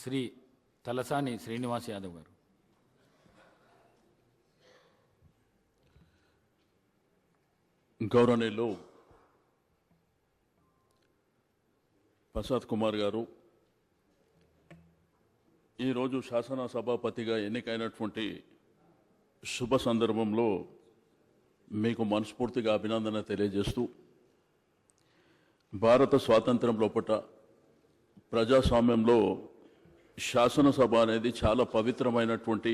శ్రీ తలసాని శ్రీనివాస్ యాదవ్ గారు. గౌరవనీయులు ప్రసాద్ కుమార్ గారు, ఈరోజు శాసనసభాపతిగా ఎన్నికైనటువంటి శుభ సందర్భంలో మీకు మనస్ఫూర్తిగా అభినందన తెలియజేస్తూ, భారత స్వాతంత్ర్యం లోపట ప్రజాస్వామ్యంలో శాసనసభ అనేది చాలా పవిత్రమైనటువంటి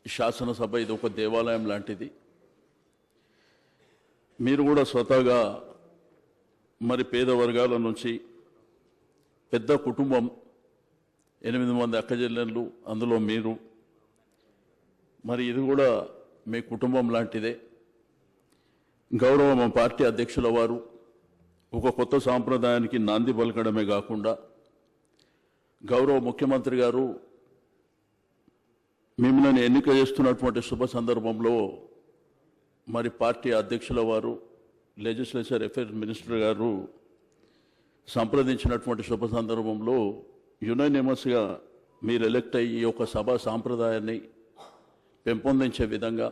శాసనసభ. ఇది ఒక దేవాలయం లాంటిది. మీరు కూడా స్వతహాగా మరి పేద వర్గాల నుంచి పెద్ద కుటుంబం, 8 మంది అక్కచెల్లెళ్ళు, అందులో మీరు, మరి ఇది కూడా మీ కుటుంబం లాంటిదే. గౌరవ మా పార్టీ అధ్యక్షుల వారు ఒక కొత్త సాంప్రదాయానికి నాంది పలకడమే కాకుండా, గౌరవ ముఖ్యమంత్రి గారు మిమ్మల్ని ఎన్నిక చేస్తున్నటువంటి శుభ సందర్భంలో మరి పార్టీ అధ్యక్షుల వారు, లెజిస్లేచర్ అఫైర్స్ మినిస్టర్ గారు సంప్రదించినటువంటి శుభ సందర్భంలో యునానిమస్గా మీరు ఎలెక్ట్ అయ్యి ఒక సభా సాంప్రదాయాన్ని పెంపొందించే విధంగా,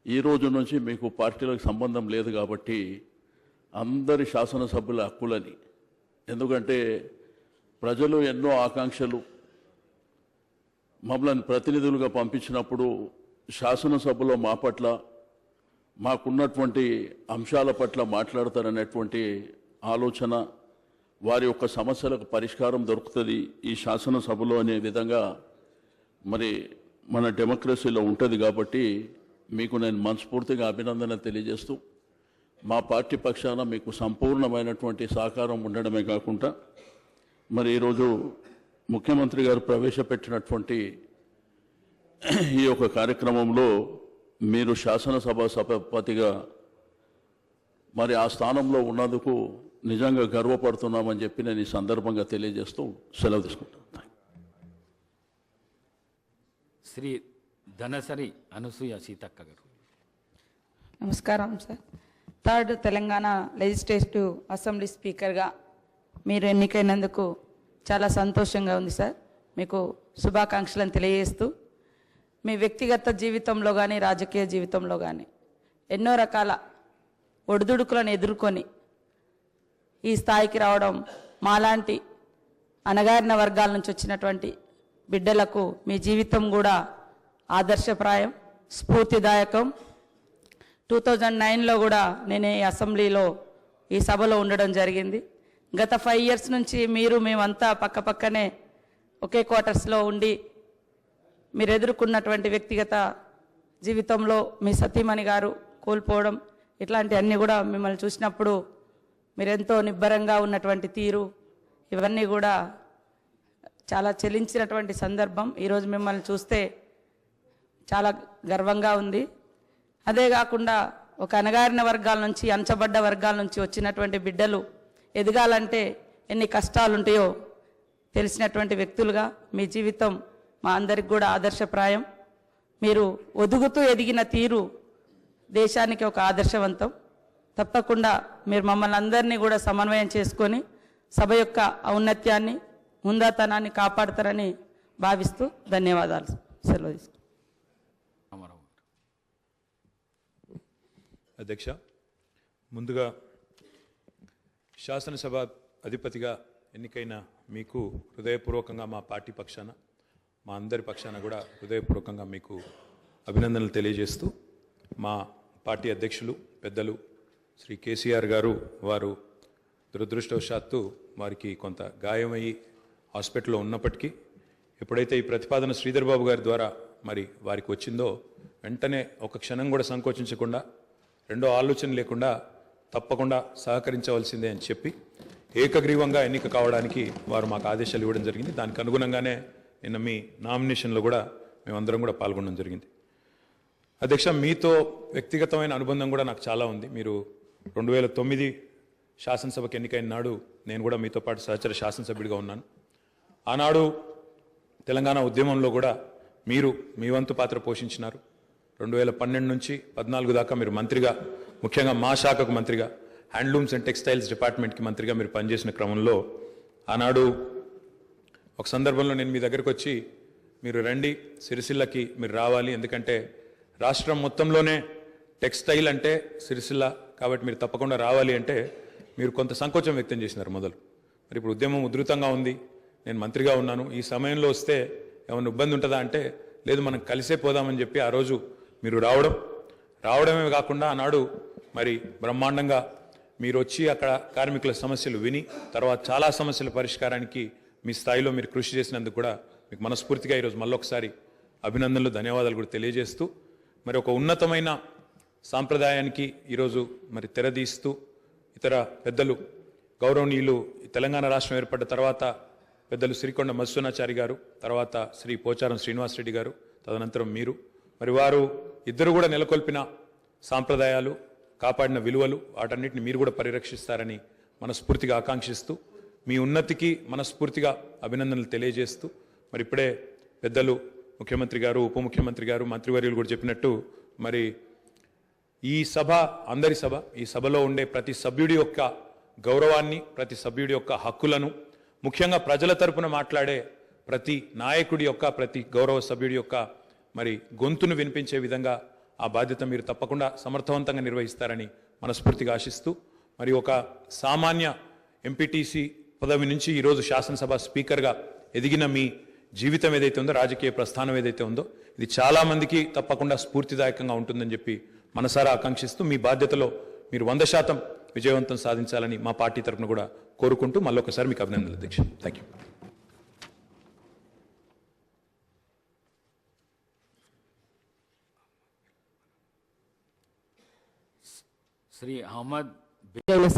ఈ రోజు నుంచి మీకు పార్టీలకు సంబంధం లేదు కాబట్టి అందరి శాసనసభ్యుల హక్కులని, ఎందుకంటే ప్రజలు ఎన్నో ఆకాంక్షలు మమ్మల్ని ప్రతినిధులుగా పంపించినప్పుడు శాసనసభలో మా పట్ల మాకున్నటువంటి అంశాల పట్ల మాట్లాడతారనేటువంటి ఆలోచన, వారి యొక్క సమస్యలకు పరిష్కారం దొరుకుతుంది ఈ శాసనసభలో అనే విధంగా మరి మన డెమోక్రసీలో ఉంటుంది. కాబట్టి మీకు నేను మనస్ఫూర్తిగా అభినందన తెలియజేస్తూ, మా పార్టీ పక్షాన మీకు సంపూర్ణమైనటువంటి సహకారం ఉండడమే కాకుండా, మరి ఈరోజు ముఖ్యమంత్రి గారు ప్రవేశపెట్టినటువంటి ఈ యొక్క కార్యక్రమంలో మీరు శాసనసభ సభాపతిగా మరి ఆ స్థానంలో ఉన్నందుకు నిజంగా గర్వపడుతున్నామని చెప్పి నేను ఈ సందర్భంగా తెలియజేస్తూ సెలవు తీసుకుంటాను. శ్రీ ధనసరి అనసూయ సీతక్క గారు. నమస్కారం sir. Third Telangana legislative assembly స్పీకర్గా మీరు ఎన్నికైనందుకు చాలా సంతోషంగా ఉంది సార్. మీకు శుభాకాంక్షలను తెలియజేస్తూ, మీ వ్యక్తిగత జీవితంలో కానీ రాజకీయ జీవితంలో కానీ ఎన్నో రకాల ఒడిదుడుకులను ఎదుర్కొని ఈ స్థాయికి రావడం మాలాంటి అణగారిన వర్గాల నుంచి వచ్చినటువంటి బిడ్డలకు మీ జీవితం కూడా ఆదర్శప్రాయం, స్ఫూర్తిదాయకం. 2009లో కూడా నేను ఈ అసెంబ్లీలో ఈ సభలో ఉండడం జరిగింది. గత 5 years నుంచి మీరు మేమంతా పక్కపక్కనే ఒకే క్వార్టర్స్లో ఉండి మీరు ఎదుర్కొన్నటువంటి వ్యక్తిగత జీవితంలో మీ సతీమణి గారు కోల్పోవడం, ఇట్లాంటివన్నీ కూడా మిమ్మల్ని చూసినప్పుడు మీరెంతో నిబ్బరంగా ఉన్నటువంటి తీరు, ఇవన్నీ కూడా చాలా చెలించినటువంటి సందర్భం. ఈరోజు మిమ్మల్ని చూస్తే చాలా గర్వంగా ఉంది. అదే కాకుండా ఒక అణగారిన వర్గాల నుంచి, అంచబడ్డ వర్గాల నుంచి వచ్చినటువంటి బిడ్డలు ఎదగాలంటే ఎన్ని కష్టాలు ఉంటాయో తెలిసినటువంటి వ్యక్తులుగా మీ జీవితం మా అందరికి కూడా ఆదర్శప్రాయం. మీరు ఒదుగుతూ ఎదిగిన తీరు దేశానికి ఒక ఆదర్శవంతం. తప్పకుండా మీరు మమ్మల్ని అందరినీ కూడా సమన్వయం చేసుకొని సభ యొక్క ఔన్నత్యాన్ని, ముందాతనాన్ని కాపాడతారని భావిస్తూ ధన్యవాదాలు. సెలవు తీసుకుంటాను. అధ్యక్ష, ముందుగా శాసనసభ అధిపతిగా ఎన్నికైన మీకు హృదయపూర్వకంగా మా పార్టీ పక్షాన, మా అందరి పక్షాన కూడా హృదయపూర్వకంగా మీకు అభినందనలు తెలియజేస్తూ, మా పార్టీ అధ్యక్షులు పెద్దలు శ్రీ కేసీఆర్ గారు, వారు దురదృష్టవశాత్తు వారికి కొంత గాయమయ్యి హాస్పిటల్లో ఉన్నప్పటికీ, ఎప్పుడైతే ఈ ప్రతిపాదన శ్రీధర్ బాబు గారి ద్వారా మరి వారికి వచ్చిందో, వెంటనే ఒక క్షణం కూడా సంకోచించకుండా, రెండో ఆలోచన లేకుండా తప్పకుండా సహకరించవలసిందే అని చెప్పి ఏకగ్రీవంగా ఎన్నిక కావడానికి వారు మాకు ఆదేశాలు ఇవ్వడం జరిగింది. దానికి అనుగుణంగానే నిన్న మీ నామినేషన్లో కూడా మేమందరం కూడా పాల్గొనడం జరిగింది. అధ్యక్ష, మీతో వ్యక్తిగతమైన అనుబంధం కూడా నాకు చాలా ఉంది. మీరు 2009 శాసనసభకు ఎన్నికైన నాడు నేను కూడా మీతో పాటు సహచర శాసనసభ్యుడిగా ఉన్నాను. ఆనాడు తెలంగాణ ఉద్యమంలో కూడా మీరు మీ వంతు పాత్ర పోషించినారు. 2012 నుంచి 14 దాకా మీరు మంత్రిగా, ముఖ్యంగా మా శాఖకు మంత్రిగా, హ్యాండ్లూమ్స్ అండ్ టెక్స్టైల్స్ డిపార్ట్మెంట్కి మంత్రిగా మీరు పనిచేసిన క్రమంలో ఆనాడు ఒక సందర్భంలో నేను మీ దగ్గరకు వచ్చి మీరు రండి సిరిసిల్లకి మీరు రావాలి, ఎందుకంటే రాష్ట్రం మొత్తంలోనే టెక్స్టైల్ అంటే సిరిసిల్ల కాబట్టి మీరు తప్పకుండా రావాలి అంటే మీరు కొంత సంకోచం వ్యక్తం చేసినారు మొదలు. మరి ఇప్పుడు ఉద్యమం ఉధృతంగా ఉంది, నేను మంత్రిగా ఉన్నాను, ఈ సమయంలో వస్తే ఏమైనా ఇబ్బంది ఉంటుందా అంటే లేదు మనం కలిసే పోదామని చెప్పి ఆ రోజు మీరు రావడమే కాకుండా ఆనాడు మరి బ్రహ్మాండంగా మీరు వచ్చి అక్కడ కార్మికుల సమస్యలు విని తర్వాత చాలా సమస్యల పరిష్కారానికి మీ స్థాయిలో మీరు కృషి చేసినందుకు కూడా మీకు మనస్ఫూర్తిగా ఈరోజు మళ్ళొకసారి అభినందనలు ధన్యవాదాలు కూడా తెలియజేస్తూ మరి ఒక ఉన్నతమైన సాంప్రదాయానికి ఈరోజు మరి తెరదీస్తూ ఇతర పెద్దలు గౌరవనీయులు తెలంగాణ రాష్ట్రం ఏర్పడ్డ తర్వాత పెద్దలు శ్రీకొండ మధుసూనాచారి గారు, తర్వాత శ్రీ పోచారం శ్రీనివాసరెడ్డి గారు, తదనంతరం మీరు మరి వారు ఇద్దరు కూడా నెలకొల్పిన సాంప్రదాయాలు కాపాడిన విలువలు వాటన్నిటిని మీరు కూడా పరిరక్షిస్తారని మనస్ఫూర్తిగా ఆకాంక్షిస్తూ మీ ఉన్నతికి మనస్ఫూర్తిగా అభినందనలు తెలియజేస్తూ మరి ఇప్పుడే పెద్దలు ముఖ్యమంత్రి గారు, ఉప ముఖ్యమంత్రి గారు, మంత్రివర్యులు కూడా చెప్పినట్టు మరి ఈ సభ అందరి సభ, ఈ సభలో ఉండే ప్రతి సభ్యుడి యొక్క గౌరవాన్ని, ప్రతి సభ్యుడి యొక్క హక్కులను, ముఖ్యంగా ప్రజల తరపున మాట్లాడే ప్రతి నాయకుడి యొక్క, ప్రతి గౌరవ సభ్యుడి యొక్క మరి గొంతును వినిపించే విధంగా ఆ బాధ్యత మీరు తప్పకుండా సమర్థవంతంగా నిర్వహిస్తారని మనస్ఫూర్తిగా ఆశిస్తూ మరి ఒక సామాన్య ఎంపీటీసీ పదవి నుంచి ఈరోజు శాసనసభ స్పీకర్గా ఎదిగిన మీ జీవితం ఏదైతే ఉందో, రాజకీయ ప్రస్థానం ఏదైతే ఉందో, ఇది చాలామందికి తప్పకుండా స్ఫూర్తిదాయకంగా ఉంటుందని చెప్పి మనసారా ఆకాంక్షిస్తూ మీ బాధ్యతలో మీరు 100% విజయవంతం సాధించాలని మా పార్టీ తరఫున కూడా కోరుకుంటూ మళ్ళొకసారి మీకు అభినందనలు అధ్యక్ష. Thank you. శ్రీ అహ్మద్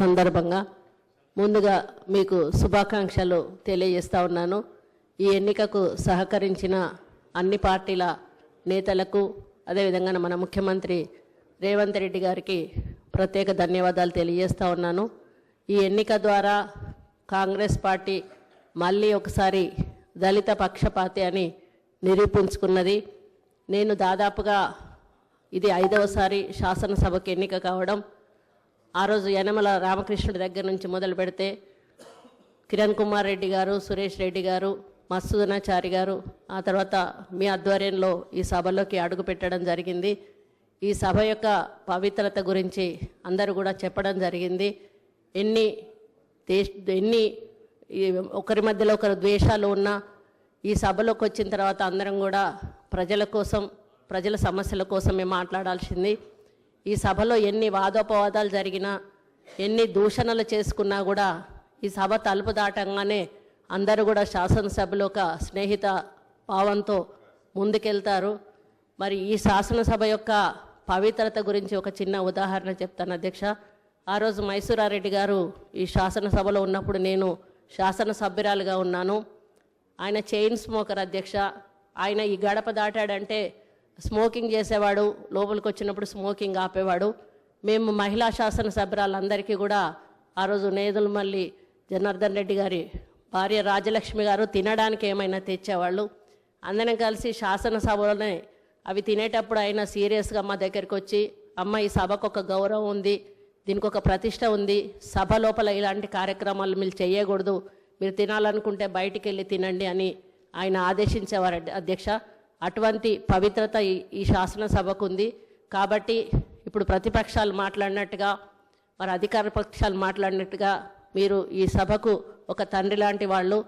సందర్భంగా ముందుగా మీకు శుభాకాంక్షలు తెలియజేస్తా ఉన్నాను. ఈ ఎన్నికకు సహకరించిన అన్ని పార్టీల నేతలకు, అదేవిధంగా మన ముఖ్యమంత్రి రేవంత్ రెడ్డి గారికి ప్రత్యేక ధన్యవాదాలు తెలియజేస్తా ఉన్నాను. ఈ ఎన్నిక ద్వారా కాంగ్రెస్ పార్టీ మళ్ళీ ఒకసారి దళిత పక్షపాతి అని నిరూపించుకున్నది. నేను దాదాపుగా ఇది 5వసారి శాసనసభకు ఎన్నిక కావడం. ఆ రోజు యనమల రామకృష్ణుడి దగ్గర నుంచి మొదలు పెడితే కిరణ్ కుమార్ రెడ్డి గారు, సురేష్ రెడ్డి గారు, మధుసూదనాచారి గారు, ఆ తర్వాత మీ ఆధ్వర్యంలో ఈ సభలోకి అడుగు పెట్టడం జరిగింది. ఈ సభ యొక్క పవిత్రత గురించి అందరూ కూడా చెప్పడం జరిగింది. ఎన్ని ఒకరి మధ్యలో ఒకరు ద్వేషాలు ఉన్నా ఈ సభలోకి వచ్చిన తర్వాత అందరం కూడా ప్రజల కోసం, ప్రజల సమస్యల కోసమే మాట్లాడాల్సింది. ఈ సభలో ఎన్ని వాదోపవాదాలు జరిగినా, ఎన్ని దూషణలు చేసుకున్నా కూడా ఈ సభ తలుపు దాటంగానే అందరూ కూడా శాసనసభలో ఒక స్నేహిత భావంతో ముందుకెళ్తారు. మరి ఈ శాసనసభ యొక్క పవిత్రత గురించి ఒక చిన్న ఉదాహరణ చెప్తాను అధ్యక్ష. ఆ రోజు మైసూరారెడ్డి గారు ఈ శాసనసభలో ఉన్నప్పుడు నేను శాసనసభ్యురాలుగా ఉన్నాను. ఆయన చైన్ స్మోకర్ అధ్యక్ష. ఆయన ఈ గడప దాటాడంటే స్మోకింగ్ చేసేవాడు, లోపలికి వచ్చినప్పుడు స్మోకింగ్ ఆపేవాడు. మేము మహిళా శాసనసభ్యురాలందరికీ కూడా ఆ రోజు నేదులమల్లి జనార్దన్ రెడ్డి గారి భార్య రాజలక్ష్మి గారు తినడానికి ఏమైనా తెచ్చేవాళ్ళు. అందరం కలిసి శాసనసభలోనే అవి తినేటప్పుడు అయినా సీరియస్గా మా దగ్గరికి వచ్చి, అమ్మ ఈ సభకు ఒక గౌరవం ఉంది, దీనికి ఒక ప్రతిష్ట ఉంది, సభ లోపల ఇలాంటి కార్యక్రమాలు మీరు చేయకూడదు, మీరు తినాలనుకుంటే బయటికి వెళ్ళి తినండి అని ఆయన ఆదేశించేవారు అధ్యక్ష. అటువంటి పవిత్రత ఈ శాసనసభకు ఉంది. కాబట్టి ఇప్పుడు ప్రతిపక్షాలు మాట్లాడినట్టుగా, మరి అధికార పక్షాలు మాట్లాడినట్టుగా మీరు ఈ సభకు ఒక తండ్రి లాంటి వాళ్ళు.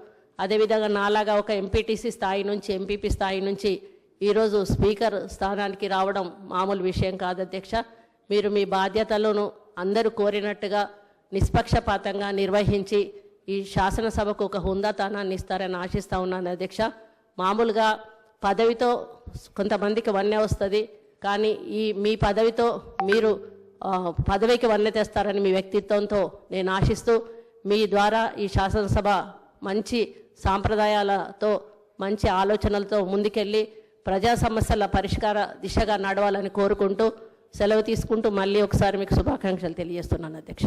అదేవిధంగా నాలాగా ఒక ఎంపీటీసీ స్థాయి నుంచి, ఎంపీపీ స్థాయి నుంచి ఈరోజు స్పీకర్ స్థానానికి రావడం మామూలు విషయం కాదు అధ్యక్ష. మీరు మీ బాధ్యతలను అందరూ కోరినట్టుగా నిష్పక్షపాతంగా నిర్వహించి ఈ శాసనసభకు ఒక హుందాతనాన్ని ఇస్తారని ఆశిస్తూ ఉన్నాను అధ్యక్ష. మామూలుగా పదవితో కొంతమందికి వన్నె వస్తుంది, కానీ మీ పదవితో మీరు పదవికి వన్నె తెస్తారని మీ వ్యక్తిత్వంతో నేను ఆశిస్తూ, మీ ద్వారా ఈ శాసనసభ మంచి సాంప్రదాయాలతో, మంచి ఆలోచనలతో ముందుకెళ్ళి ప్రజా సమస్యల పరిష్కార దిశగా నడవాలని కోరుకుంటూ సెలవు తీసుకుంటూ మళ్ళీ ఒకసారి మీకు శుభాకాంక్షలు తెలియజేస్తున్నాను అధ్యక్ష.